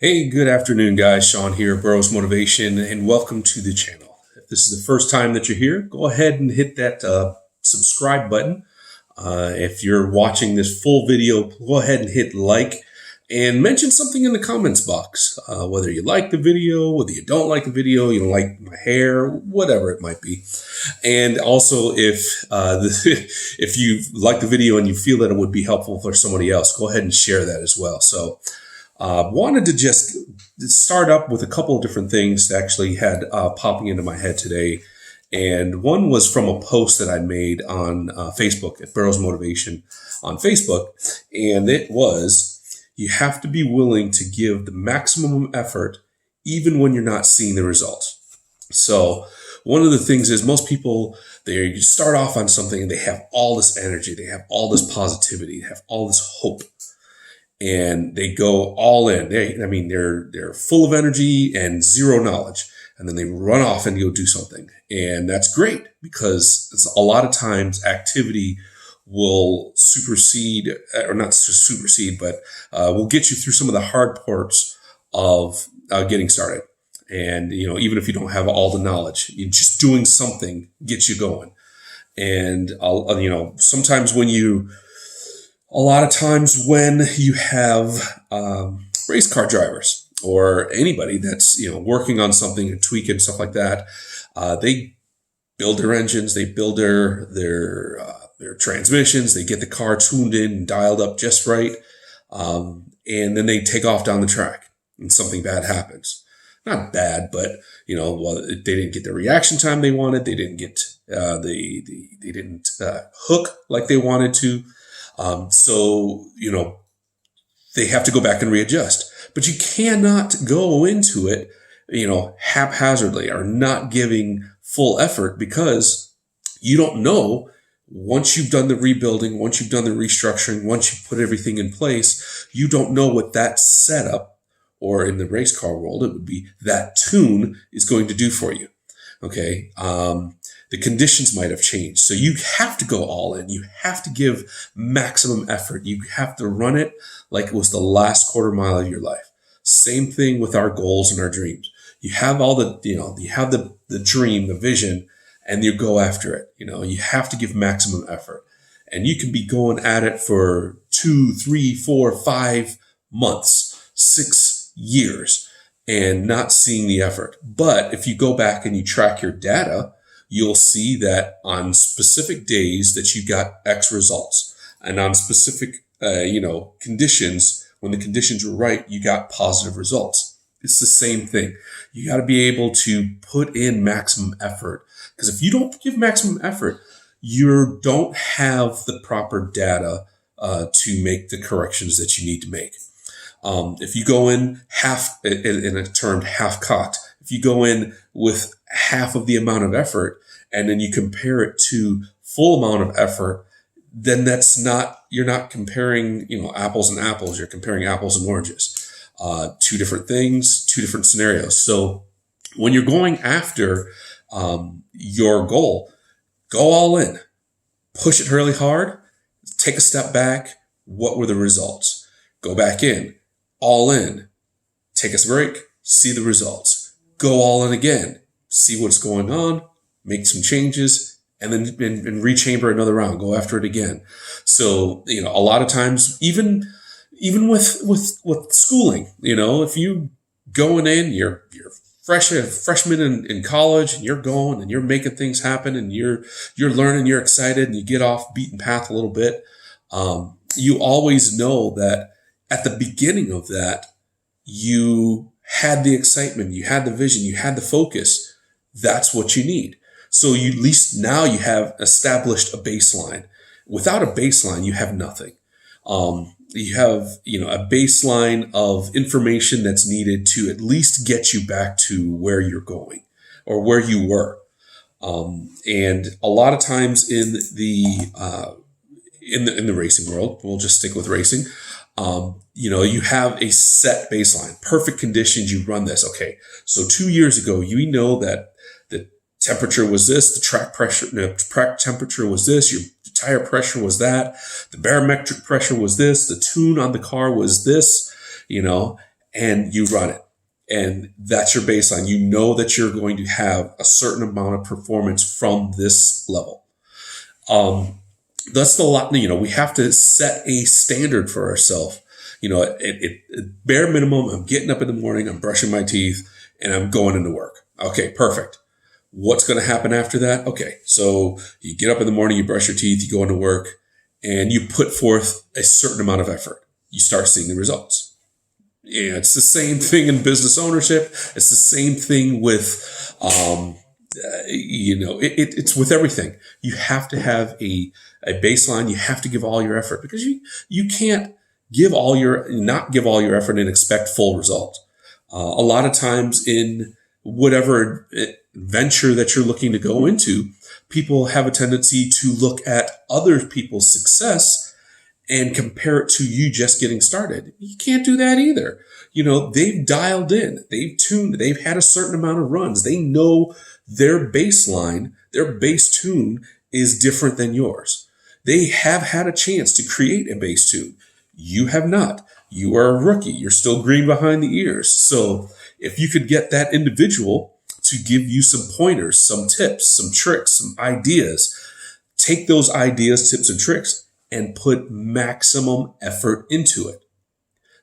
Hey, good afternoon, guys. Sean here, Burroughs Motivation, and welcome to the channel. If this is the first time that you're here, go ahead and hit that subscribe button. If you're watching this full video, go ahead and hit like and mention something in the comments box. Whether you like the video, whether you don't like the video, you don't like my hair, whatever it might be. And also, if you like the video and you feel that it would be helpful for somebody else, go ahead and share that as well. So wanted to just start up with a couple of different things that actually had popping into my head today. And one was from a post that I made on Facebook at Burroughs Motivation on Facebook. And it was, you have to be willing to give the maximum effort even when you're not seeing the results. So one of the things is most people, they start off on something and they have all this energy, they have all this positivity, they have all this hope. And they go all in. They're full of energy and zero knowledge. And then they run off and go do something. And that's great because it's a lot of times activity will supersede, or not supersede, but will get you through some of the hard parts of getting started. And, even if you don't have all the knowledge, just doing something gets you going. And, sometimes a lot of times when you have race car drivers or anybody that's working on something and tweaking stuff like that, they build their engines, they build their transmissions, they get the car tuned in and dialed up just right, and then they take off down the track and something bad happens. Not bad, but they didn't get the reaction time they wanted. They didn't get they didn't hook like they wanted to. So they have to go back and readjust, but you cannot go into it, haphazardly or not giving full effort because you don't know once you've done the rebuilding, once you've done the restructuring, once you put everything in place, you don't know what that setup, or in the race car world, it would be that tune is going to do for you. Okay. The conditions might have changed. So you have to go all in. You have to give maximum effort. You have to run it like it was the last quarter mile of your life. Same thing with our goals and our dreams. You have you have the dream, the vision, and you go after it. You have to give maximum effort. And you can be going at it for 2, 3, 4, 5 months, 6 years, and not seeing the effort. But if you go back and you track your data, you'll see that on specific days that you got X results, and on specific, conditions, when the conditions were right, you got positive results. It's the same thing. You got to be able to put in maximum effort, because if you don't give maximum effort, you don't have the proper data to make the corrections that you need to make. If you go in half-cocked, if you go in with half of the amount of effort and then you compare it to full amount of effort, then you're not comparing, apples and apples. You're comparing apples and oranges. Two different things, two different scenarios. So when you're going after your goal, go all in, push it really hard, take a step back. What were the results? Go back in, all in, take a break, see the results, go all in again, see what's going on, make some changes, and then and rechamber another round, go after it again. So, a lot of times, even with schooling, if you going in, you're freshman in college, and you're going and you're making things happen, and you're learning, you're excited, and you get off beaten path a little bit. You always know that at the beginning of that, you had the excitement, you had the vision, you had the focus. That's what you need. So you at least now you have established a baseline. Without a baseline, you have nothing. You have, a baseline of information that's needed to at least get you back to where you're going or where you were. And a lot of times in the racing world, we'll just stick with racing. You have a set baseline, perfect conditions. You run this. Okay. So 2 years ago, you know that the temperature was this, the track temperature was this, your tire pressure was that, the barometric pressure was this, the tune on the car was this, and you run it. And that's your baseline. You know that you're going to have a certain amount of performance from this level. That's the lot, we have to set a standard for ourselves. Bare minimum, I'm getting up in the morning, I'm brushing my teeth, and I'm going into work. Okay, perfect. What's going to happen after that? Okay, so you get up in the morning, you brush your teeth, you go into work, and you put forth a certain amount of effort. You start seeing the results. Yeah, it's the same thing in business ownership. It's the same thing with, it's with everything. You have to have a baseline. You have to give all your effort, because you can't not give all your effort and expect full result. A lot of times in whatever venture that you're looking to go into, people have a tendency to look at other people's success and compare it to you just getting started. You can't do that either. They've dialed in, they've tuned, they've had a certain amount of runs. They know their baseline, their base tune is different than yours. They have had a chance to create a base tune. You have not. You are a rookie. You're still green behind the ears. So if you could get that individual to give you some pointers, some tips, some tricks, some ideas, take those ideas, tips, and tricks and put maximum effort into it.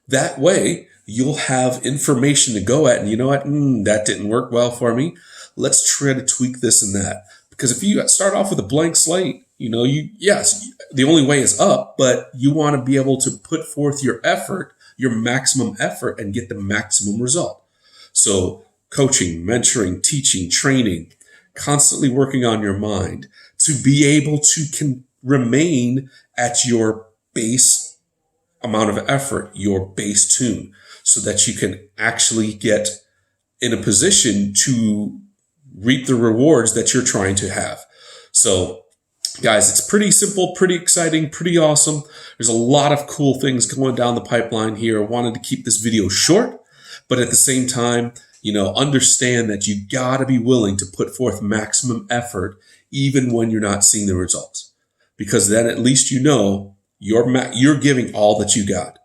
That way, you'll have information to go at, and you know what? That didn't work well for me. Let's try to tweak this and that. Because if you start off with a blank slate, yes, the only way is up, but you want to be able to put forth your effort, your maximum effort, and get the maximum result. So coaching, mentoring, teaching, training, constantly working on your mind to be able to remain at your base amount of effort, your base tune, so that you can actually get in a position to reap the rewards that you're trying to have. So guys, it's pretty simple, pretty exciting, pretty awesome. There's a lot of cool things going down the pipeline here. I wanted to keep this video short, but at the same time, understand that you gotta be willing to put forth maximum effort even when you're not seeing the results. Because then at least you're giving all that you got.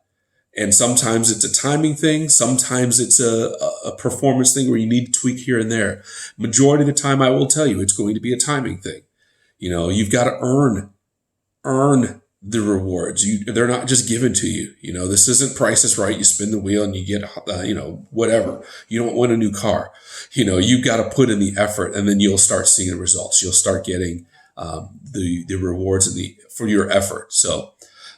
And sometimes it's a timing thing. Sometimes it's a performance thing where you need to tweak here and there. Majority of the time, I will tell you, it's going to be a timing thing. You've got to earn the rewards. They're not just given to you. This isn't Price is Right. You spin the wheel and you get, whatever. You don't win a new car. You've got to put in the effort, and then you'll start seeing the results. You'll start getting the rewards for your effort. So,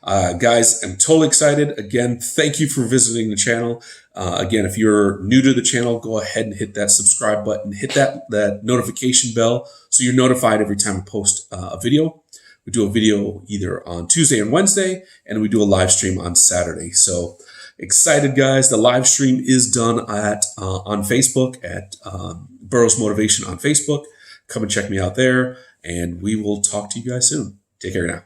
guys, I'm totally excited. Again, thank you for visiting the channel. Again, if you're new to the channel, go ahead and hit that subscribe button, hit that notification bell so you're notified every time I post a video. We do a video either on Tuesday and Wednesday, and we do a live stream on Saturday. So excited, guys. The live stream is done on Facebook at Burroughs Motivation on Facebook. Come and check me out there, and we will talk to you guys soon. Take care now.